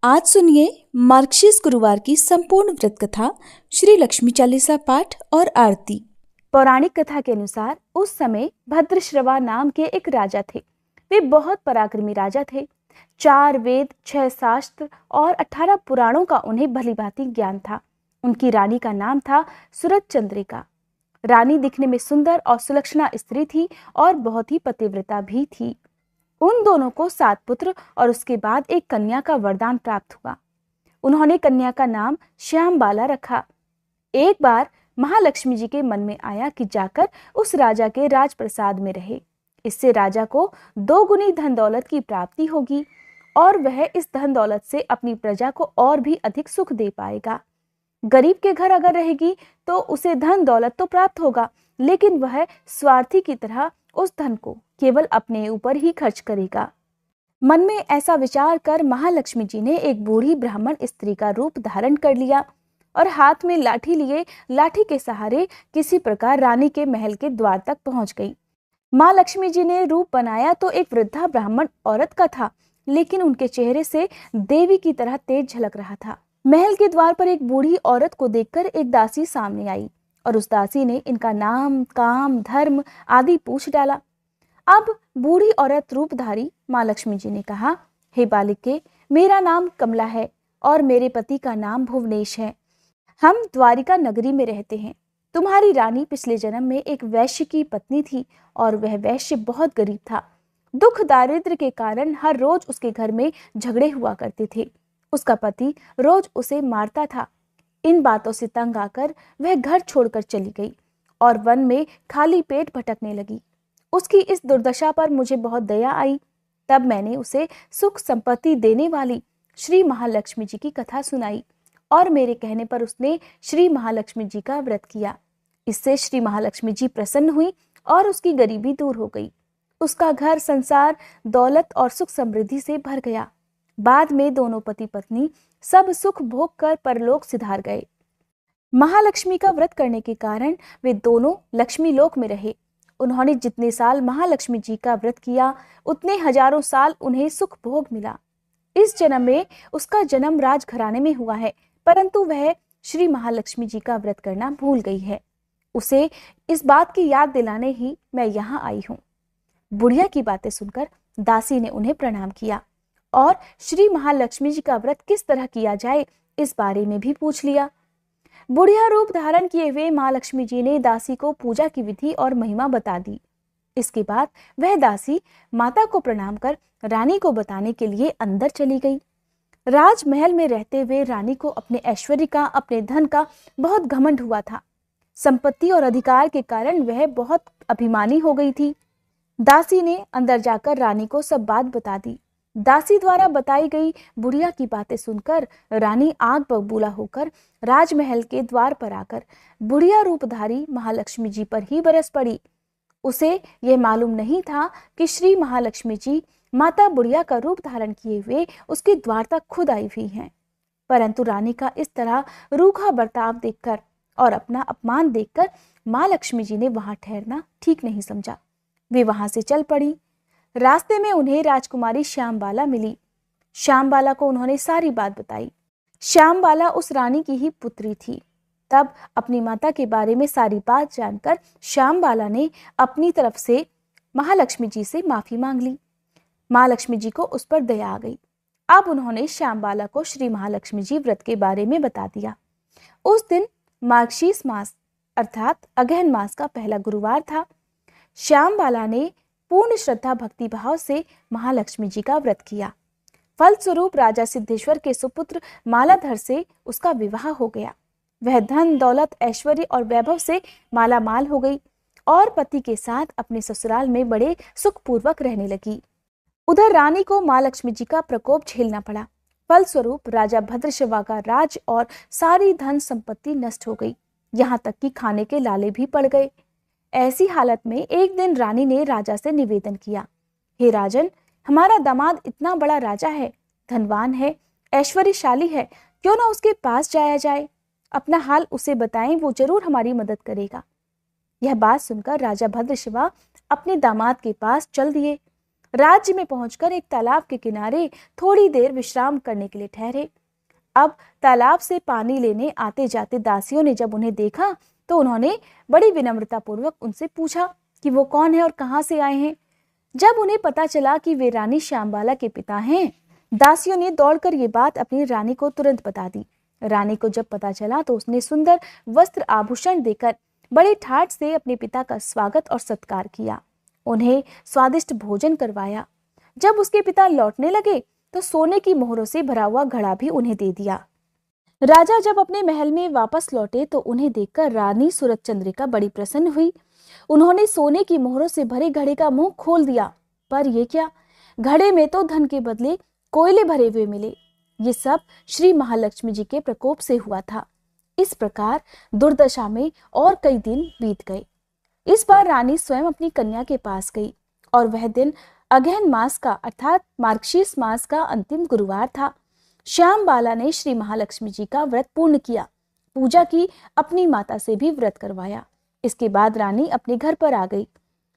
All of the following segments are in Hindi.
आज सुनिए मार्गशीर्ष गुरुवार की संपूर्ण व्रत कथा, श्री लक्ष्मी चालीसा पाठ और आरती। पौराणिक कथा के अनुसार उस समय भद्रश्रवा नाम के एक राजा थे। वे बहुत पराक्रमी राजा थे। 4 वेद, 6 शास्त्र और 18 पुराणों का उन्हें भलीभांति ज्ञान था। उनकी रानी का नाम था सुरतचंद्रिका। रानी दिखने में सुंदर और सुलक्षणा स्त्री थी और बहुत ही पतिव्रता भी थी। उन दोनों को 7 पुत्र और उसके बाद एक कन्या का वरदान प्राप्त हुआ। उन्होंने कन्या का नाम श्यामबाला रखा। एक बार महालक्ष्मी जी के मन में आया कि जाकर उस राजा के राजप्रसाद में रहे। इससे राजा को 2 गुनी धन दौलत की प्राप्ति होगी और वह इस धन दौलत से अपनी प्रजा को और भी अधिक सुख दे पाएगा। गरीब के घर अगर रहेगी तो उसे धन दौलत तो प्राप्त होगा, लेकिन वह स्वार्थी की तरह उस धन को केवल अपने ऊपर ही खर्च करेगा। मन में ऐसा विचार कर महालक्ष्मी जी ने एक बूढ़ी ब्राह्मण स्त्री का रूप धारण कर लिया और हाथ में लाठी लिए लाठी के सहारे किसी प्रकार रानी के महल के द्वार तक पहुंच गई। माँ लक्ष्मी जी ने रूप बनाया तो एक वृद्धा ब्राह्मण औरत का था, लेकिन उनके चेहरे से देवी की तरह तेज झलक रहा था। महल के द्वार पर एक बूढ़ी औरत को देखकर एक दासी सामने आई और उस दासी ने इनका नाम, काम, धर्म आदि पूछ डाला। अब बूढ़ी औरत रूपधारी माँ लक्ष्मी जी ने कहा, हे बालिके, मेरा नाम कमला है और मेरे पति का नाम भुवनेश है। हम द्वारिका नगरी में रहते हैं। तुम्हारी रानी पिछले जन्म में एक वैश्य की पत्नी थी और वह वैश्य बहुत गरीब था। दुख दारिद्र के कारण हर रोज उसके घर में झगड़े हुआ करते थे। उसका पति रोज उसे मारता था। इन बातों से तंग आकर वह घर छोड़कर चली गई और वन में खाली पेट भटकने लगी। उसकी इस दुर्दशा पर मुझे बहुत दया आई। तब मैंने उसे सुख संपत्ति देने वाली श्री महालक्ष्मी जी की कथा सुनाई और मेरे कहने पर उसने श्री महालक्ष्मी जी का व्रत किया। इससे श्री महालक्ष्मी जी प्रसन्न हुई और उसकी गरीबी दूर हो गई। उसका घर संसार दौलत और सुख समृद्धि से भर गया। बाद में दोनों पति पत्नी सब सुख भोग कर परलोक सिधार गए। महालक्ष्मी का व्रत करने के कारण वे दोनों लक्ष्मी लोक में रहे। उन्होंने जितने साल महालक्ष्मी जी का व्रत किया उतने हजारों साल उन्हें सुख भोग मिला। इस जन्म में उसका जन्म राजघराने में हुआ है, परंतु वह श्री महालक्ष्मी जी का व्रत करना भूल गई है। उसे इस बात की याद दिलाने ही मैं यहाँ आई हूँ। बुढ़िया की बातें सुनकर दासी ने उन्हें प्रणाम किया और श्री महालक्ष्मी जी का व्रत किस तरह किया जाए इस बारे में भी पूछ लिया। बुढ़िया रूप धारण किए हुए माँ लक्ष्मी जी ने दासी को पूजा की विधि और महिमा बता दी। इसके बाद वह दासी माता को प्रणाम कर रानी को बताने के लिए अंदर चली गई। राजमहल में रहते हुए रानी को अपने ऐश्वर्य का, अपने धन का बहुत घमंड हुआ था। संपत्ति और अधिकार के कारण वह बहुत अभिमानी हो गई थी। दासी ने अंदर जाकर रानी को सब बात बता दी। दासी द्वारा बताई गई बुढ़िया की बातें सुनकर रानी आग बबूला होकर राजमहल के द्वार पर आकर बुढ़िया रूपधारी महालक्ष्मी जी पर ही बरस पड़ी। उसे यह मालूम नहीं था कि श्री महालक्ष्मी जी माता बुढ़िया का रूप धारण किए हुए उसके द्वार तक खुद आई हुई हैं। परंतु रानी का इस तरह रूखा बर्ताव देखकर और अपना अपमान देखकर माँ लक्ष्मी जी ने वहां ठहरना ठीक नहीं समझा। वे वहां से चल पड़ी। रास्ते में उन्हें राजकुमारी श्यामबाला मिली। श्यामबाला को उन्होंने सारी बात बताई। श्यामबाला उस रानी की ही पुत्री थी। तब अपनी माता के बारे में सारी बात जानकर श्यामबाला ने अपनी तरफ से महालक्ष्मी जी से माफी मांग ली। माँ लक्ष्मी जी को उस पर दया आ गई। अब उन्होंने श्यामबाला को श्री महालक्ष्मी जी व्रत के बारे में बता दिया। उस दिन मार्गशीर्ष मास अर्थात अगहन मास का पहला गुरुवार था। श्यामबाला ने पूर्ण श्रद्धा भक्ति भाव से महालक्ष्मी जी का व्रत किया। फलस्वरूप राजा सिद्धेश्वर के सुपुत्र मालाधर से उसका विवाह हो गया। वह धन दौलत ऐश्वर्य और वैभव से माला माल हो गई और पति के साथ अपने ससुराल में बड़े सुखपूर्वक रहने लगी। उधर रानी को माँ लक्ष्मी जी का प्रकोप झेलना पड़ा। फलस्वरूप राजा भद्रश्रवा का राज और सारी धन संपत्ति नष्ट हो गई, यहाँ तक कि खाने के लाले भी पड़ गए। ऐसी हालत में एक दिन रानी ने राजा से निवेदन किया, हे राजन, हमारा दामाद इतना बड़ा राजा है, धनवान है, ऐश्वर्यशाली है, क्यों ना उसके पास जाया जाए। अपना हाल उसे बताएं, वो जरूर हमारी मदद करेगा। यह बात सुनकर राजा भद्रश्रवा अपने दामाद के पास चल दिए। राज्य में पहुंचकर एक तालाब के किनारे थोड़ी देर विश्राम करने के लिए ठहरे। अब तालाब से पानी लेने आते जाते दासियों ने जब उन्हें देखा तो उन्होंने बड़ी विनम्रता पूर्वक उनसे पूछा कि वो कौन है और कहां से आए हैं। जब उन्हें पता चला कि वे रानी श्यामबाला के पिता हैं, दासियों ने दौड़कर ये बात अपनी रानी को तुरंत बता दी। रानी को जब पता चला तो उसने सुंदर वस्त्र आभूषण देकर बड़े ठाट से अपने पिता का स्वागत और सत्कार किया। उन्हें स्वादिष्ट भोजन करवाया। जब उसके पिता लौटने लगे तो सोने की मोहरों से भरा हुआ घड़ा भी उन्हें दे दिया। राजा जब अपने महल में वापस लौटे तो उन्हें देखकर रानी सूरजचंद्रिका बड़ी प्रसन्न हुई। उन्होंने सोने की मोहरों से भरे घड़े का मुंह खोल दिया, पर यह क्या, घड़े में तो धन के बदले कोयले भरे हुए मिले। ये सब श्री महालक्ष्मी जी के प्रकोप से हुआ था। इस प्रकार दुर्दशा में और कई दिन बीत गए। इस बार रानी स्वयं अपनी कन्या के पास गई और वह दिन अगहन मास का अर्थात मार्गशीर्ष मास का अंतिम गुरुवार था। श्यामबाला ने श्री महालक्ष्मी जी का व्रत पूर्ण किया, पूजा की, अपनी माता से भी व्रत करवाया। इसके बाद रानी अपने घर पर आ गई।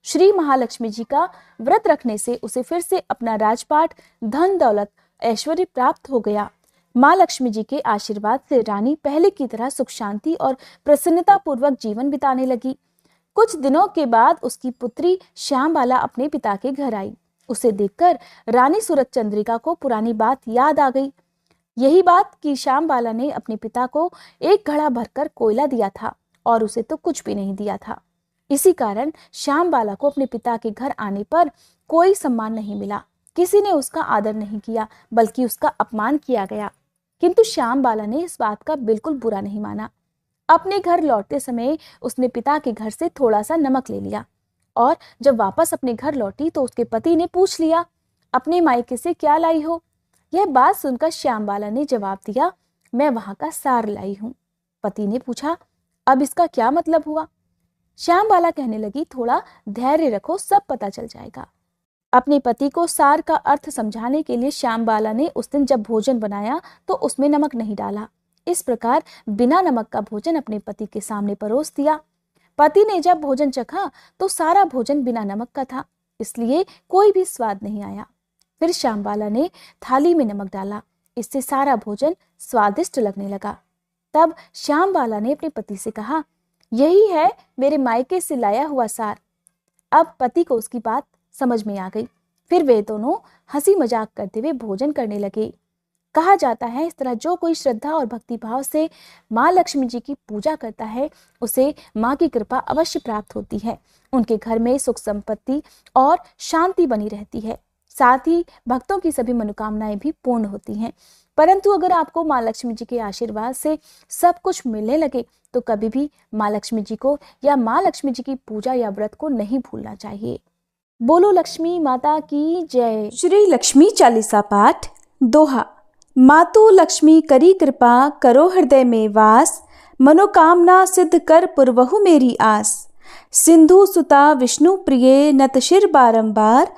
श्री महालक्ष्मी जी का व्रत रखने से उसे फिर से अपना राजपाट, धन दौलत, ऐश्वर्य प्राप्त हो गया। माँ लक्ष्मी जी के आशीर्वाद से रानी पहले की तरह सुख शांति और प्रसन्नता पूर्वक जीवन बिताने लगी। कुछ दिनों के बाद उसकी पुत्री श्यामबाला अपने पिता के घर आई। उसे देखकर रानी सूरजचंद्रिका को पुरानी बात याद आ गई। यही बात कि श्यामबाला ने अपने पिता को एक घड़ा भरकर कोयला दिया था और उसे तो कुछ भी नहीं दिया था। इसी कारण श्यामबाला को अपने पिता के घर आने पर कोई सम्मान नहीं मिला। किसी ने उसका आदर नहीं किया, बल्कि उसका अपमान किया गया। किंतु श्यामबाला ने इस बात का बिल्कुल बुरा नहीं माना। अपने घर लौटते समय उसने पिता के घर से थोड़ा सा नमक ले लिया और जब वापस अपने घर लौटी तो उसके पति ने पूछ लिया, अपने मायके से क्या लाई हो? यह बात सुनकर श्यामबाला ने जवाब दिया, मैं वहां का सार लाई हूं। पति ने पूछा, अब इसका क्या मतलब हुआ? श्यामबाला कहने लगी, थोड़ा धैर्य रखो, सब पता चल जाएगा। अपने पति को सार का अर्थ समझाने के लिए श्यामबाला ने उस दिन जब भोजन बनाया तो उसमें नमक नहीं डाला। इस प्रकार बिना नमक का भोजन अपने पति के सामने परोस दिया। पति ने जब भोजन चखा तो सारा भोजन बिना नमक का था, इसलिए कोई भी स्वाद नहीं आया। फिर श्यामबाला ने थाली में नमक डाला, इससे सारा भोजन स्वादिष्ट लगने लगा। तब श्यामबाला ने अपने पति से कहा, यही है मेरे मायके से लाया हुआ सार। अब पति को उसकी बात समझ में आ गई। फिर वे दोनों हंसी मजाक करते हुए भोजन करने लगे। कहा जाता है, इस तरह जो कोई श्रद्धा और भक्ति भाव से माँ लक्ष्मी जी की पूजा करता है उसे माँ की कृपा अवश्य प्राप्त होती है। उनके घर में सुख संपत्ति और शांति बनी रहती है। साथ ही भक्तों की सभी मनोकामनाएं भी पूर्ण होती हैं। परंतु अगर आपको माँ लक्ष्मी जी के आशीर्वाद से सब कुछ मिलने लगे तो कभी भी माँ लक्ष्मी जी को या माँ लक्ष्मी जी की पूजा या व्रत को नहीं भूलना चाहिए। बोलो लक्ष्मी माता की जय। श्री लक्ष्मी चालीसा पाठ। दोहा। मातु लक्ष्मी करी कृपा, करो हृदय में वास, मनोकामना सिद्ध कर पुरवहु मेरी आस। सिंधु सुता विष्णु प्रिय, नत शिर बारंबार,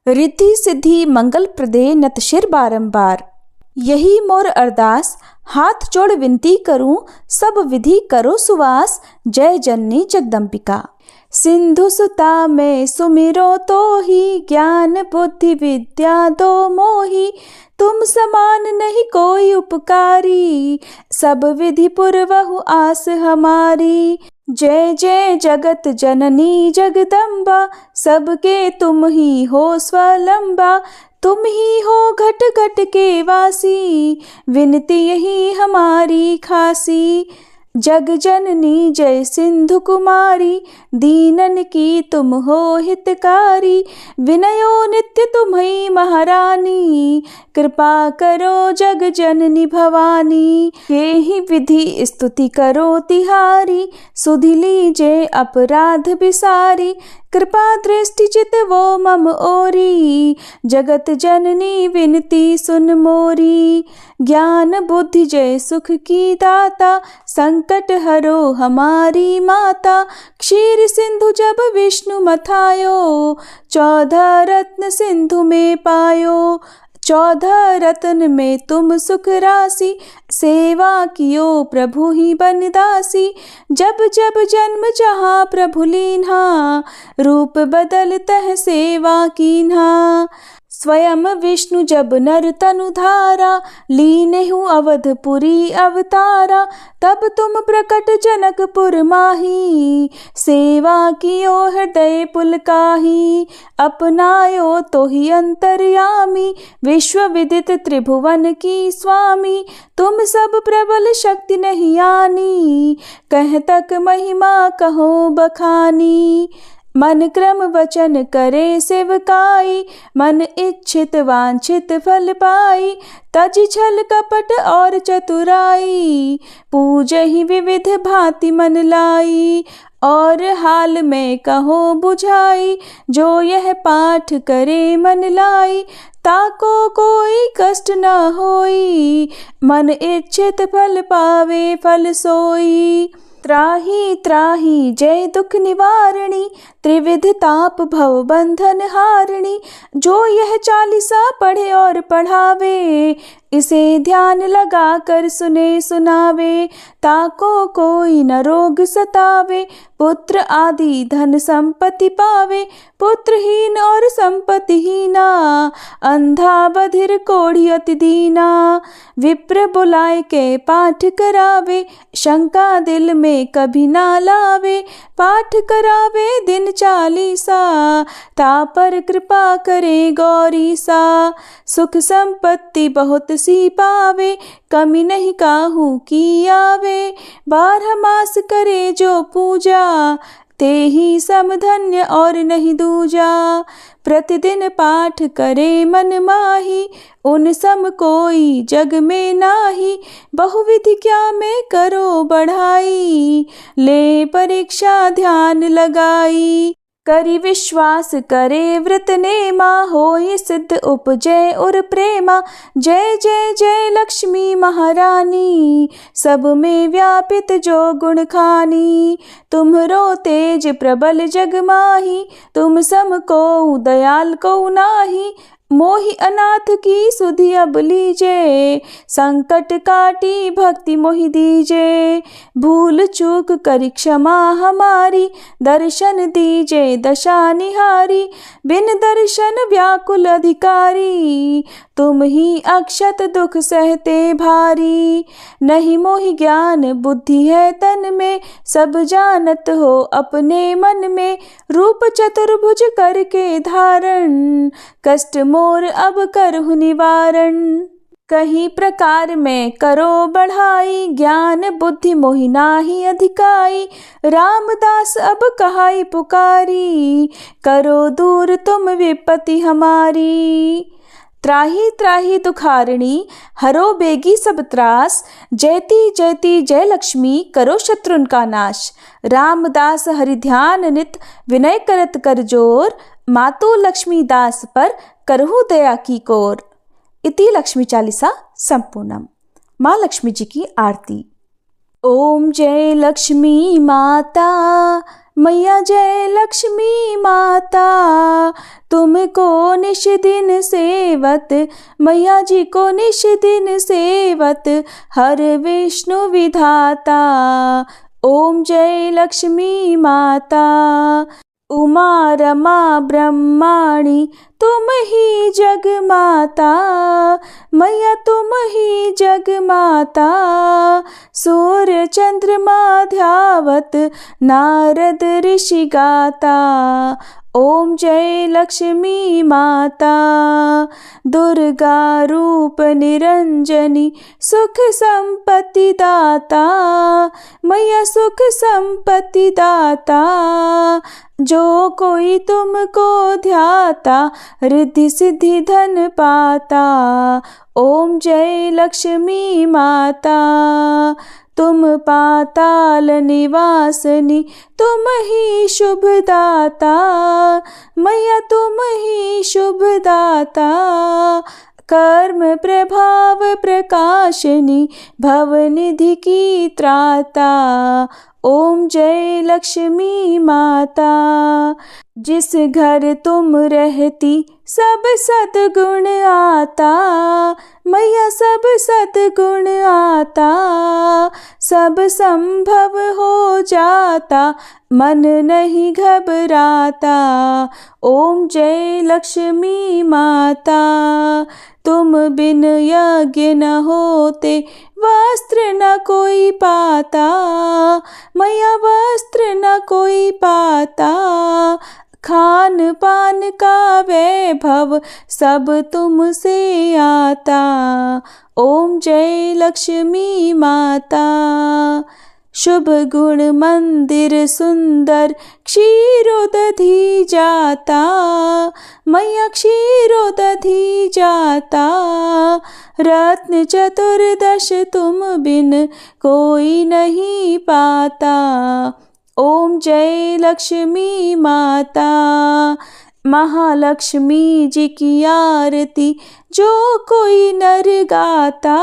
रिद्धि सिद्धि मंगल प्रदे, नत शिर बारंबार। यही मोर अरदास, हाथ जोड़ विनती करूं, सब विधि करो सुवास, जय जननी जगदम्बिका। सिंधु सुता में सुमिरो तो ही, ज्ञान बुद्धि विद्या दो मोही, तुम समान नहीं कोई उपकारी, सब विधि पुरवहु आस हमारी। जय जय जगत जननी जगदम्बा, सबके तुम ही हो स्वलंबा, तुम ही हो घट घट के वासी, विनती यही हमारी खासी। जग जननी जय सिंधु कुमारी, दीनन की तुम हो हितकारी, विनयो नित्य तुम्हीं महारानी, कृपा करो जग जननी भवानी। यही विधि स्तुति करो तिहारी, सुधि लीजे अपराध बिसारी, कृपा दृष्टि चित वो मम ओरी, जगत जननी विनती सुन मोरी। ज्ञान बुद्धि जय सुख की दाता, संकट हरो हमारी माता, क्षीर सिंधु जब विष्णु मथायो, 14 रत्न सिंधु में पायो, 14 रत्न में तुम सुख राशि, सेवा कियो प्रभु ही बन दासी। जब जब जन्म जहाँ प्रभु लीन्हा, रूप बदलतः सेवा कीन्हा। स्वयं विष्णु जब नर तनु धारा, लीनेहु अवधपुरी अवतारा। तब तुम प्रकट जनकपुर माही, सेवा कियो हृदय पुलकाही। अपनायो तो ही अंतर्यामी, विश्व विदित त्रिभुवन की स्वामी। तुम सब प्रबल शक्ति नहीं आनी, कह तक महिमा कहो बखानी। मन क्रम वचन करे सेवकाई, मन इच्छित वांछित फल पाई। तज छल कपट और चतुराई, पूजहि विविध भांति मन लाई। और हाल में कहो बुझाई, जो यह पाठ करे मन लाई। ताको कोई कष्ट न होई, मन इच्छित फल पावे फल सोई। त्राही त्राही जय दुख निवारणी, त्रिविध ताप भव बंधन हारिणी। जो यह 40 पढ़े और पढ़ावे, इसे ध्यान लगा कर सुने सुनावे। ताको कोई न रोग सतावे, पुत्र आदि धन संपत्ति पावे। पुत्रहीन और संपत्तिहीना, अंधा बधिर कोढ़ी अति दीना। विप्र बुलाए के पाठ करावे, शंका दिल में कभी ना लावे। पाठ करावे दिन 40, ता पर कृपा करे गौरी सा। सुख संपत्ति बहुत सी पावे, कमी नहीं काहू की आवे। 12 मास करे जो पूजा, ते ही समधन्य और नहीं दूजा। प्रतिदिन पाठ करे मन माही, उन सम कोई जग में नाही। बहुविधि क्या में करो बढ़ाई, ले परीक्षा ध्यान लगाई। करी विश्वास करे व्रत नेमा, होय सिद्ध उपजय और प्रेमा। जय जय जय लक्ष्मी महारानी, सब में व्यापित जो गुण खानी। तुम्हरो तेज प्रबल जग माही, तुम सम को दयाल को नाही। मोहि अनाथ की सुधि अब लीजे, संकट काटी भक्ति मोहि दीजे। भूल चूक करी क्षमा हमारी, दर्शन दीजे दशा निहारी। बिन दर्शन व्याकुल अधिकारी, तुम ही अक्षत दुख सहते भारी। नहीं मोहि ज्ञान बुद्धि है तन में, सब जानत हो अपने मन में। रूप चतुर्भुज करके धारण, कष्ट मोर अब करहु निवारण। कहीं प्रकार में करो बढ़ाई, ज्ञान बुद्धि मोहि नाही अधिकाई। रामदास अब कहाई पुकारी, करो दूर तुम विपत्ति हमारी। त्राही त्राही दुखारिणी, हरो बेगी सब त्रास। जयति जयति जय लक्ष्मी, करो शत्रुन का नाश। रामदास हरि ध्यान नित, विनय करत कर जोर। मातु लक्ष्मी दास पर करहु दया की कोर। इति लक्ष्मी चालीसा संपूर्णम। माँ लक्ष्मी जी की आरती। ओम जय लक्ष्मी माता, मैया जय लक्ष्मी माता। तुमको निश दिन सेवत, मैया जी को निश दिन सेवत। हर विष्णु विधाता, ओम जय लक्ष्मी माता। उमा रमा ब्रह्माणी, तुम ही जग माता। मैया तुम ही जग माता। सूर्य चंद्रमा ध्यावत, नारद ऋषि गाता। ओम जय लक्ष्मी माता। दुर्गा रूप निरंजनी, सुख संपत्ति दाता। मैया सुख संपत्ति दाता। जो कोई तुमको ध्याता, रिद्धि सिद्धि धन पाता। ओम जय लक्ष्मी माता। तुम पाताल निवासनी, तुम ही शुभ दाता। मैया तुम ही शुभ दाता। कर्म प्रभाव प्रकाशिनी भवनिधि की त्राता। ओम जय लक्ष्मी माता। जिस घर तुम रहती सब सद्गुण आता, मैया सब सद्गुण आता। सब संभव हो जाता, मन नहीं घबराता। ओम जय लक्ष्मी माता। तुम बिन यज्ञ न होते, वस्त्र न कोई पाता। मैया वस्त्र न कोई पाता। खान पान का वैभव सब तुमसे आता। ओम जय लक्ष्मी माता। शुभ गुण मंदिर सुंदर क्षीरोदधि जाता। मैया क्षीरोदधि जाता। रत्न चतुर्दश तुम बिन कोई नहीं पाता। ओम जय लक्ष्मी माता। महालक्ष्मी जी की आरती जो कोई नर गाता।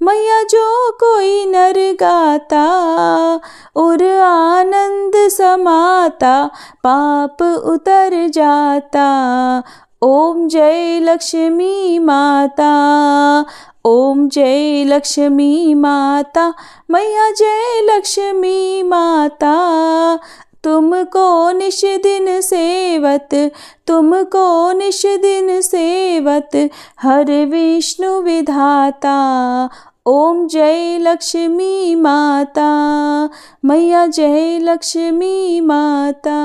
मैया जो कोई नर गाता, और आनंद समाता, पाप उतर जाता। ओम जय लक्ष्मी माता। ओम जय लक्ष्मी माता। मैया जय लक्ष्मी माता। तुमको निश दिन सेवत, तुमको निश दिन सेवत, हर विष्णु विधाता। ओम जय लक्ष्मी माता। मैया जय लक्ष्मी माता।